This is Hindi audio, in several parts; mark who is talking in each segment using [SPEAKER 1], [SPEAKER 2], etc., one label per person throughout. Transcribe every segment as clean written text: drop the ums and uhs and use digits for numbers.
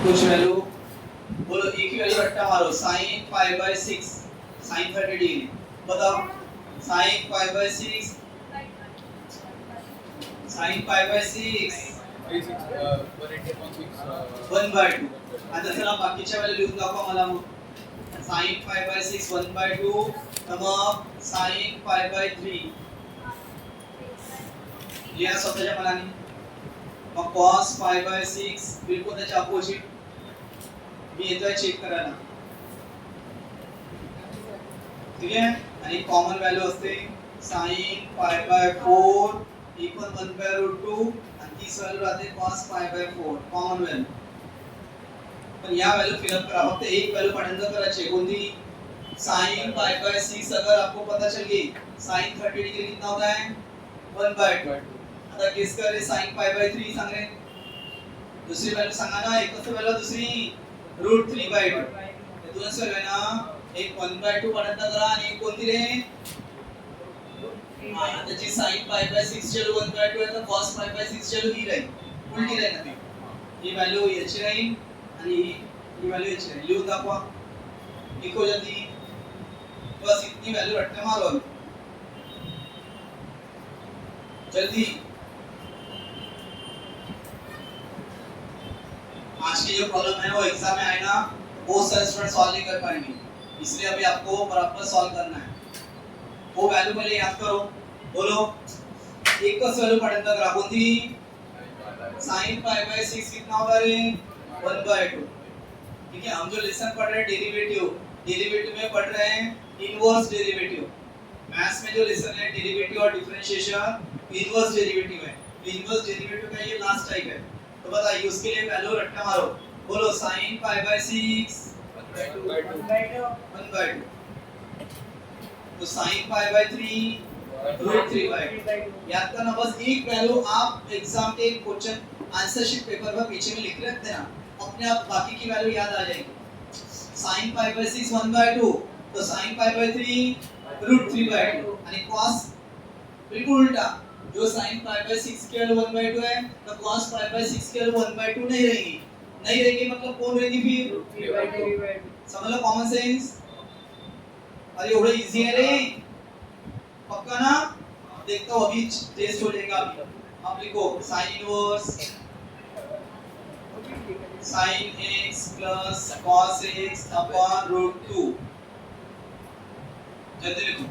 [SPEAKER 1] कुछ वैल्यू बोलो, एक ही वैल्यू रट्टा मारो, sin pi by 6 sin 30 degree. बताओ sin pi by 6 sin pi by 6 1 by 2। आता चला बाकीच्या व्हॅल्यू लिहून दाखवा मला मग। sin पाई बाय 6 1 बाय 2, तर मग sin पाई बाय 3 लिहा स्वतःच्या मनाने। मग cos पाई बाय 6 बिलकुल त्याच्या अपोजिट मी येतोय चेक करायला, ठीक आहे। आणि कॉमन व्हॅल्यू असते sin pi by 4 equal 1 by √2 आणि तीच व्हॅल्यू राहते cos pi by 4 common value. पण या वैल्यू फिलअप करा, फक्त एक वैल्यू पढ़ने कराची कोणती, sin पाई बाय 6 अगर आपको पता चल गई sin 30 डिग्री कितना होता है 1 बाय 2। आता गेस कर रे sin पाई बाय 3 सांग रे, दुसरी वैल्यू सांगा ना, एकच वैल्यू दुसरी √3 बाय 2, हे दोनच वैल्यू आहे ना, एक 1 बाय 2 पढ़ने करा आणि एक कोणती रे, हां त्याची sin पाई बाय 6 चलो 1 बाय 2 आहे तर cos पाई बाय 6 चलो ही राहील, उलटी राहील ना ती, ही वैल्यू याची राहील आणि ही वैल्यू याची राहील। लिहून दाखवा, लिखो जल्दी, बस इतनी वैल्यू रटने मारो जल्दी। आज की जो प्रॉब्लम है वो एग्जाम में आए ना, बहुत सारे स्टूडेंट सॉल्व नहीं कर पाएंगे, इसलिए अभी आपको बराबर सॉल्व करना है। वो वैल्यू पहले याद करो, बोलो एक का वैल्यू पढ़ने तक करा कोणती, sin पाई बाय 6 कितना होगा रे 1 बाय 2, ठीक है। हम जो लेसन पढ़ रहे हैं डेरिवेटिव में पढ़ रहे हैं इनवर्स डेरिवेटिव। मैथ्स में जो लेसन है डेरिवेटिव और डिफरेंशिएशन इनवर्स डेरिवेटिव है, इनवर्स डेरिवेटिव का ये लास्ट टाइप है। तो बताइए उसके लिए वैल्यू रट्टा मारो, बोलो sin पाई बाय 6 1 बाय 2, तो sin पाई बाय 3 √3 बाय 2। याद करना, बस एक वैल्यू आप एग्जाम के क्वेश्चन आंसर शीट पेपर पर पीछे में लिख रखते ना, अपने आप बाकी की वैल्यू याद आ जाएगी। sin पाई बाय 6 1 बाय 2, तो sin पाई बाय 3 √3 बाय 2, आणि cos बिल्कुल उल्टा, जो sin पाई बाय 6 की वैल्यू 1 बाय 2 है तो cos पाई बाय 6 की वैल्यू 1 बाय 2 नहीं रहेगी, नहीं रहेगी मतलब कौन रहेगी फिर √3 बाय 2। समझ लो कॉमन सेंस, अरे एवढं इजी है रे, पक्का ना। देखता हूं अभी टेस्ट हो जाएगा। अभी आप लिखो sin inverse sin x plus cos x upon √2, जल्दी लिखो।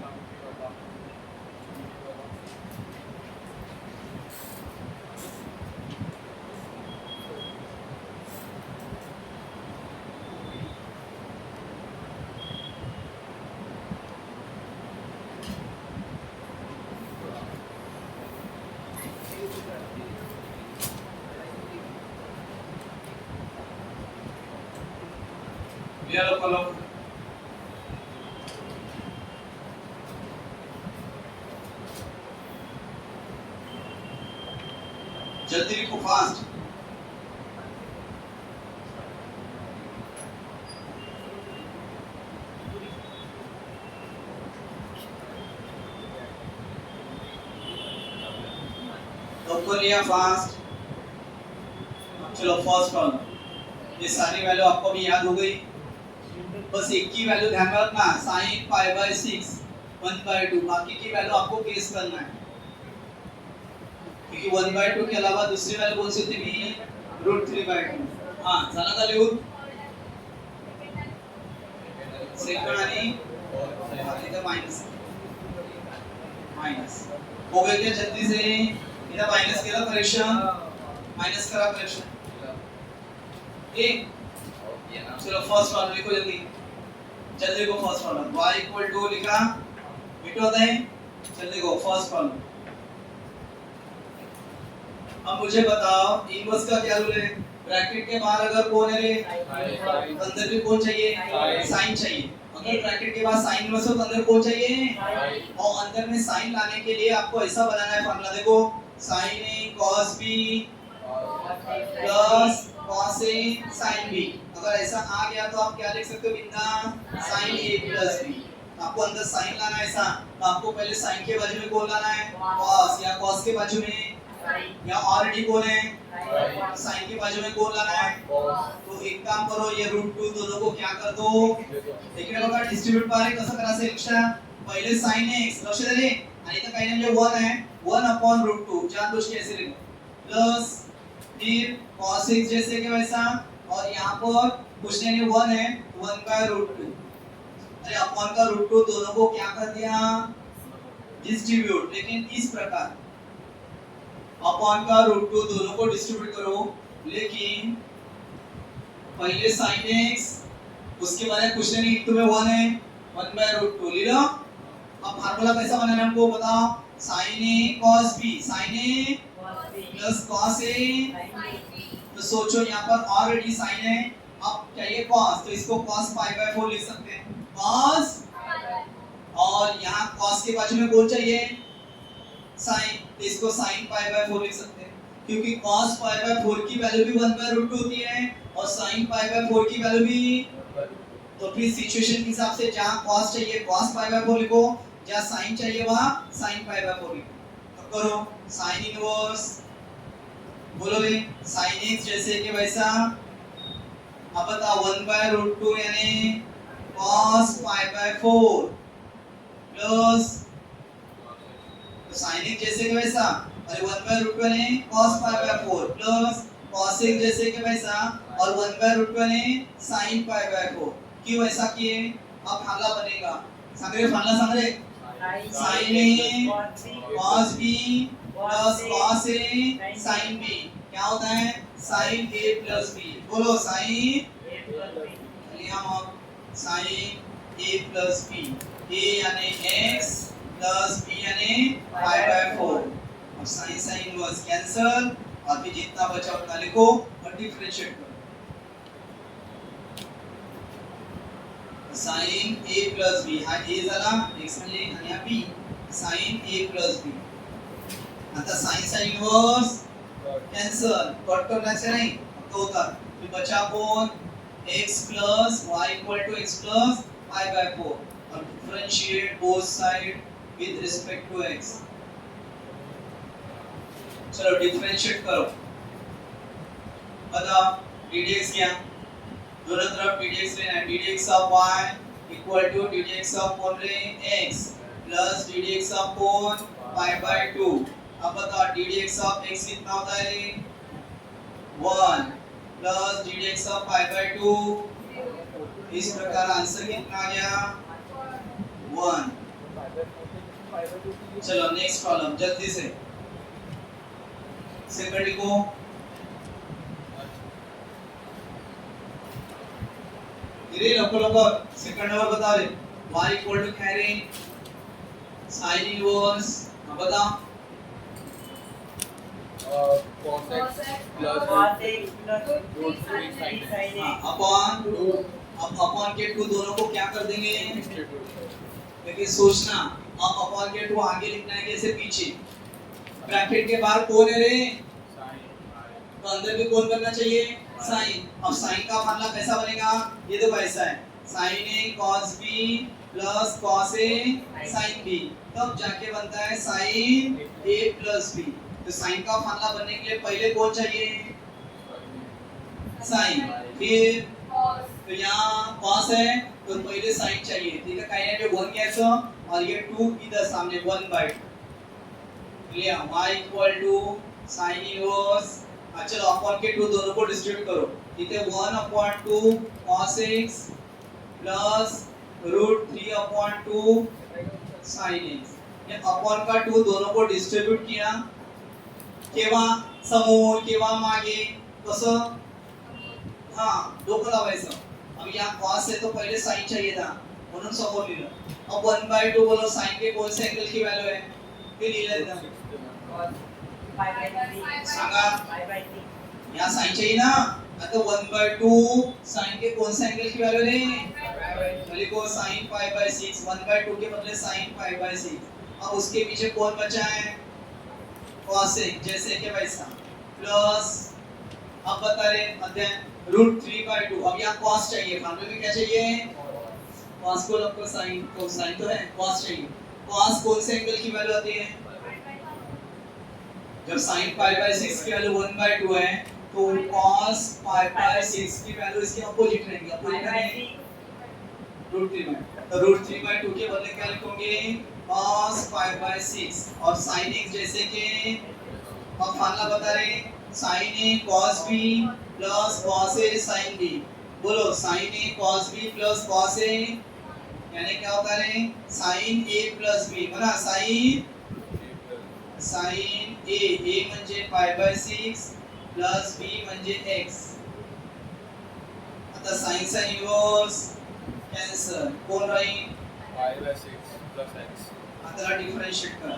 [SPEAKER 1] ये लो कॉलम, जल्दी लिखो फास्ट। तो लिया फास्ट। चलो फर्स्ट प्रॉब्लम, ये सारी वैल्यू आपको भी याद हो गई, बस एक की वैल्यू ध्यान में रखना sin पाई बाय 6 1 बाय 2, बाकी की वैल्यू आपको गेस करना है, क्योंकि 1 बाय 2 के अलावा दूसरी वैल्यू कौन सी थी भी √3 बाय 2। हां झाला का लिहून, सेकंड आणि इधर माइनस माइनस हो गए क्या, जल्दी से इधर माइनस केला करेक्शन, माइनस करा करेक्शन, ठीक। चलो फर्स्ट प्रॉब्लम लिखो जल्दी, जल्दी को first problem y equal to लिखा मिटोते हैं, जल्दी को फर्स्ट प्रॉब्लम। अब मुझे बताओ इनवर्स का क्या रूल है, ब्रैकेट के बाहर अगर कौन है रे, अंदर भी कौन चाहिए, साइन चाहिए। अगर ब्रैकेट के बाद साइन इनवर्स हो तो अंदर कौन चाहिए, और अंदर में साइन लाने के लिए आपको ऐसा बनाना है फॉर्मूला, देखो sin a cos b plus cos a sin b, अगर ऐसा आ गया तो आप क्या लिख सकते हो बिंदा sin a प्लस b। आपको अंदर साइन लाना है ऐसा, तो आपको पहले साइन के बाजू में कौन लाना है cos, या cos के बाजू में, या ऑलरेडी कौन है साइन के बाजू में कौन लाना है, तो काम करो, ये √2 दोनों को क्या कर दो, इकडे बघा डिस्ट्रीब्यूट पारे कसं करायचं रिक्षा, पहिले sin x लक्ष द्या रे, आणि इथं काही नाही म्हणजे 1 आहे, 1/√2 चार गोष्टी ऐसे लिखो प्लस फिर cos x जैसे कि वैसा, और यहाँ पर कुछ नहीं 1 है 1/√2, अरे अपॉन का √2 दोनों को क्या कर दिया, डिस्ट्रीब्यूट, लेकिन इस प्रकार अपॉन का √2 दोनों को डिस्ट्रीब्यूट करो, लेकिन पहले sin x उसके बाद कुछ नहीं, एक तो में 1 है 1/√2 ले लो। अब फार्मूला कैसा बनाना है हमको बताओ, sin a cos b, sin a plus cos a, तो सोचो यहाँ पर ऑलरेडी sin है, अब चाहिए cos, तो इसको cos π/4 लिख सकते हैं cos, और यहाँ cos के बाजू में कौन चाहिए sin, तो इसको sin π/4 लिख सकते हैं, क्योंकि cos π/4 की वैल्यू भी 1/√2 होती है और sin π/4 की वैल्यू भी, तो फिर सिचुएशन के हिसाब से जहां cos चाहिए cos π/4 लिखो, जहां sin चाहिए वहां sin π/4 लिखो। तो करो sin इनवर्स, बोलोगे sin x जैसे कि वैसा, अब बताओ 1/√2 यानी cos π/4 प्लस, तो sin x जैसे कि वैसा, अरे 1/√2 यानी cos π/4 प्लस cos x जैसे कि वैसा, और 1/√2 यानी sin π/4, क्यों ऐसा किए, अब फार्मूला बनेगा, सांग रे sin a cos b plus cos a sin b, क्या होता है sin a प्लस b, बोलो sin sin a plus b, a यानी x प्लस b यानी π/4, अब sin इनवर्स कैंसल, और फिर जितना बचा उतना लिखो और डिफरेंशिएट करो, sin a प्लस b, हा a झाला x म्हणजे आणि हा b, sin a plus b, आता sin इनवर्स कैंसल, कट करायचं नाही, फक्त होता, फिर बचा कौन x plus y equal to x plus π/4, और differentiate both side with respect to x, चलो डिफरेंशिएट करो, बताओ ddx क्या, दोनों तरफ ddx लेना है, ddx of y equal to ddx of कौन रे x प्लस ddx ऑफ कौन π/2, अब बताओ ddx ऑफ x कितना होता है 1 प्लस ddx ऑफ π/2, इस प्रकार आंसर कितना आ गया 1। चलो नेक्स्ट प्रॉब्लम जल्दी से, सेकंड लिखो, धीरे लवकर सेकंड नंबर बता रहे, y इक्वल टू क्या रे sin इनवर्स, अब बताओ
[SPEAKER 2] cos x plus
[SPEAKER 1] अपॉन के 2 दोनों को क्या कर देंगे, लेकिन सोचना अब अपॉन के 2 आगे लिखना है कैसे पीछे, ब्रैकेट के बाहर कौन है रे, तो अंदर भी कौन करना चाहिए sin, अब sin का फार्मूला कैसा बनेगा, ये देखो ऐसा है sin a cos b plus cos a sin b, तब जाके बनता है sin a प्लस b, तो sin का फार्मूला बनने के लिए पहले कौन चाहिए sin, फिर तो यहाँ cos है तो पहले sin चाहिए, ठीक है, काही नाही 1 घ्यायचं और ये 2 इधर सामने 1/2 लिया, y equal to sin inverse, चलो अपॉन के 2 दोनों को डिस्ट्रीब्यूट करो, इथे 1/2 cos x plus √3/2 sin x, ये अपॉन का 2 दोनों को डिस्ट्रीब्यूट किया, केव्हा समोर केव्हा मागे, कसं, हाँ डोकं लावायचं, अब यहाँ cos है तो पहले sin चाहिए था म्हणून समोर लिहिलं, अब 1/2 बोलो sin के कौन से एंगल की वैल्यू है, ते लिहिलं था सांगा, यहाँ sin चाहिए ना, आता 1/2 sin के कौन से एंगल की वैल्यू है, लिखो sin π/6, 1/2 के बदले sin π/6, अब उसके पीछे कौन बचा है cos x जैसे कि वैसा, प्लस अब बता रहे अध्ययन √3/2, अब यहाँ cos चाहिए, फार्मूले में क्या चाहिए cos को लगभग sin, तो sin तो है cos चाहिए, cos कौन से एंगल की वैल्यू आती है, जब sin π/6 की वैल्यू 1/2 है तो cos पाई बाय 6 की वैल्यू इसके अपोजिट रहेगी, अपोजिट रहेगी √3 तो √3/2 के बदले क्या लिखोगे cos पाई बाय 6 और sin x जैसे कि अब फॉर्मूला बता रहे sin a cos b plus cos a sin b, बोलो sin a cos b plus cos a यानी क्या होता है sin a प्लस b बना sin a म्हणजे पाई बाय 6 प्लस b म्हणजे x. आता sin चा इन्व्हर्स कॅन्सल कोण राहील
[SPEAKER 2] पाई बाय 6 प्लस x.
[SPEAKER 1] आता डिफरन्शिएट करा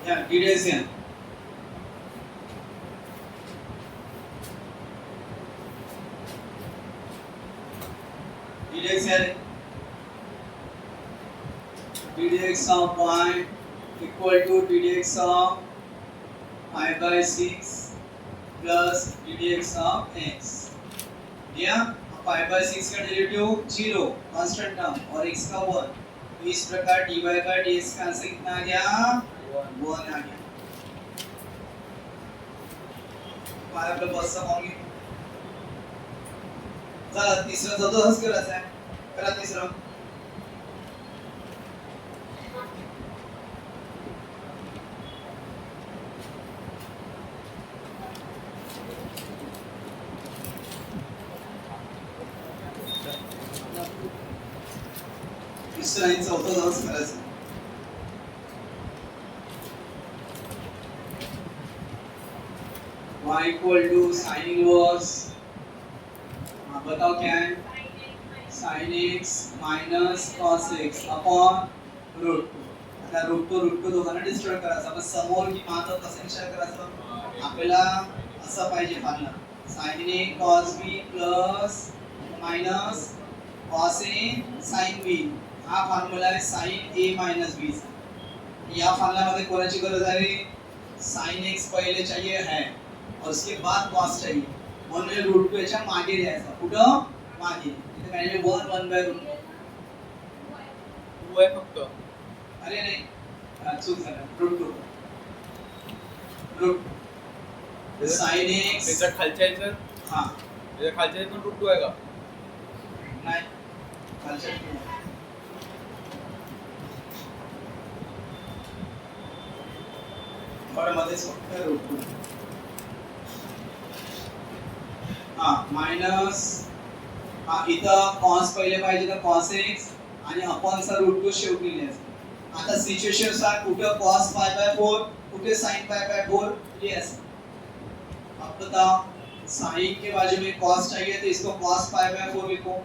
[SPEAKER 1] या dx या dx है dx of y equal to dx of pi by 6 plus dx of x. या pi by 6 का डेरिवेटिव 0 कांस्टेंट टर्म और x का 1, तो इस प्रकार dy का dx का आंसर कितना आ गया 1 आ गया. हमारा आपलं बसचा फॉर्म घेऊ. चला तिसरं तसंच करायचं आहे, करा तिसरं. तिसरं आणि चौथं तसंच करायचं. y equal to sin inverse, बताओ क्या है sin x minus cos x upon √2. आता √2 दोघांना डिस्टर्ब करायचं, पण समोर की मागं कसं विचार करायचं आपल्याला असं पाहिजे formula sin a cos b plus minus cos a sin b. हा फॉर्म्युला आहे sin a minus b चा. या फॉर्म्युला मध्ये कोणाची गरज आहे sin x पहिले चाहिए है और उसके बाद cos चाहिए, म्हणून √2 च्या मागे द्यायचा, कुठं मागे इथे काय आहे 1/√2
[SPEAKER 2] 2 आहे फक्त.
[SPEAKER 1] अरे नाही चूक झाला √2 sin x
[SPEAKER 2] त्याच्या खालच्या याचं
[SPEAKER 1] हां
[SPEAKER 2] त्याच्या खालच्या याचं पण √2 आहे का?
[SPEAKER 1] नाही खालच्या थोडं मध्येच फक्त √2 हां मायनस इथं cos पहिले पाहिजे तर cos x आणि अपॉन चा √2 शेवटी लिहायचं. आता सिच्युएशन सा कुठे cos पाई बाय 4 कुठे sin पाई बाय 4 लिहायचं. अब बताओ sin के बाजू में cos चाहिए तो इसको cos पाई बाय 4 लिखो,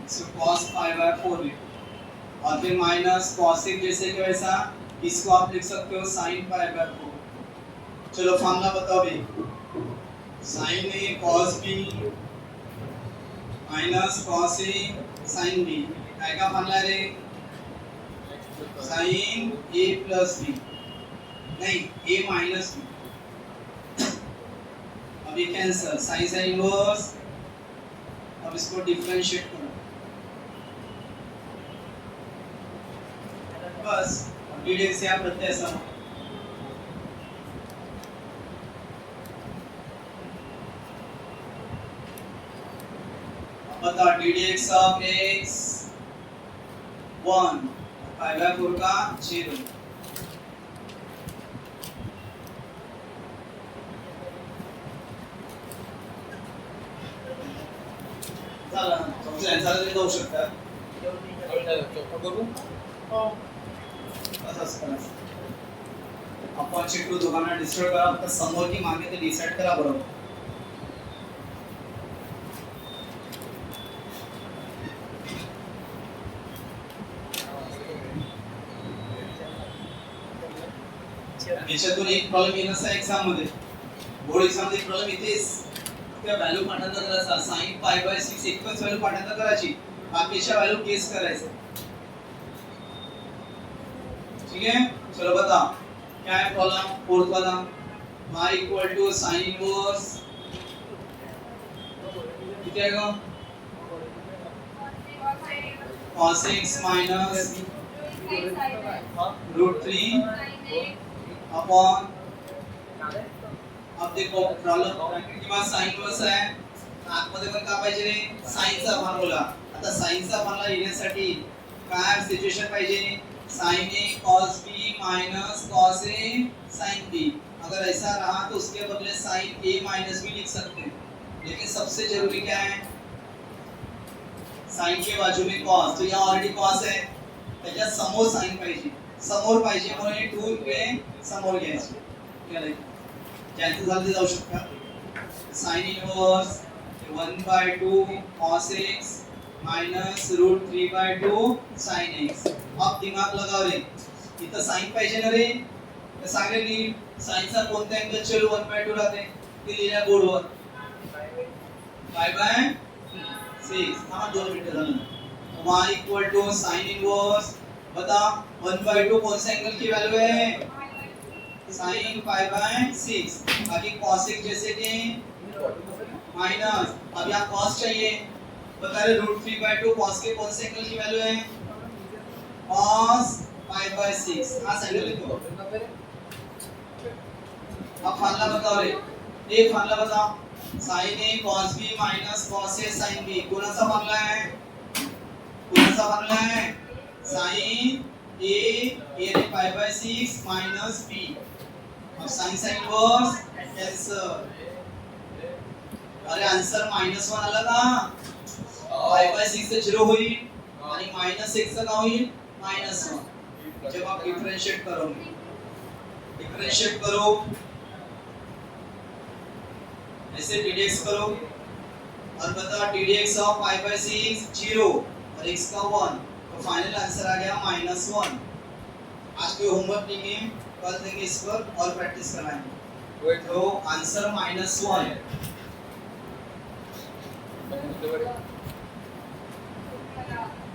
[SPEAKER 1] इसको cos पाई बाय 4 लिखो और फिर माइनस cos x जैसे कि वैसा इसको आप लिख सकते हो sin पाई बाय 4. चलो फॉर्मूला बताओ भी sin a cos b minus cos a sin b काय का फॉर्मूला रे sin a प्लस b नहीं a माइनस b. अब ये कैंसिल sin से इनवर्स, अब इसको डिफरेंशिएट करो बस dx से आप प्रत्यय सम बता dx of x 1 pi by 4 का 0. चला तुमच्या आन्सरला जाऊ शकता.
[SPEAKER 2] करू
[SPEAKER 1] असंच करायचं. आपण चिटू दोघांना डिस्टर्ब करा, फक्त समोर की मागे ते डिसाइड करा बरोबर. याच्यातून एक प्रॉब्लेम येण्याचा एक्झाम मध्ये बोर्ड एक्झाम मध्ये प्रॉब्लेम येतेच. त्या व्हॅल्यू पाठांतर करायचा sin पाई बाय 6 एकच व्हॅल्यू पाठांतर करायची, बाकीच्या व्हॅल्यू गेस करायचं. ठीक है चलो बता क्या है प्रॉब्लम. फोर्थ वाला y equal to sin inverse किती आहे ग cos x minus root 3 upon, अब देखो प्रॉब्लेम किंवा साइन इन्व्हर्स आहे, आतमध्ये पण का पाहिजे रे, साइनचा फॉर्म्युला. आता साइनचा फॉर्म्युला येण्यासाठी काय सिच्युएशन पाहिजे, sin a cos b minus cos a sin b. अगर ऐसा रहा तो उसके बदले sin a minus b लिख सकते हैं, लेकिन सबसे जरूरी क्या है, sin के बाजू में cos, तो यहाँ ऑलरेडी cos है, त्याच्या समोर sin पाहिजे, समोर पाहिजे म्हणून 2 इकडे समोर घ्यायचे. कॅन्सल झालं ते जाऊ शकतं. sin inverse 1/2 cos x minus root 3/2 sin x. अब दिमाग लगाव रे, इथं sin पाहिजे ना रे, तर सांगेल की sin चा कोणता अँगल चलो 1/2 राहते, ते लिहिल्या बोर्डवर 5/6. हा 2 मिनिटं झालं. y equal to sin inverse, बता 1/2 कौन से एंगल की वैल्यू है, sin 5/6. बाकी cos x जैसे कि माइनस, अब यहाँ cos चाहिए, बता रहे रूट 3/2 cos के कौन से एंगल की वैल्यू है, cos 5/6. हाँ एंगल लिखो. अब फार्मूला बताओ रे, एक फार्मूला बताओ, sin a cos b minus cos a sin b. कोणाचा फार्मूला है, कोणाचा फार्मूला है, sin a ने 5/6 minus b. अब sin चा इनवर्स कैंसल. अरे आंसर -1 आला का, 5/6 से 0 होईल आणि -6 चा काय होईल, -1. जब आप डिफरेंशिएट करोगे, डिफरेंशिएट करो ऐसे ddx करो और बता ddx ऑफ 5/6 0 और x का 1, तो फाइनल आंसर आ गया -1. आज कोई होमवर्क नहीं है, कल देंगे इस पर और प्रैक्टिस कराएंगे. तो आंसर -1.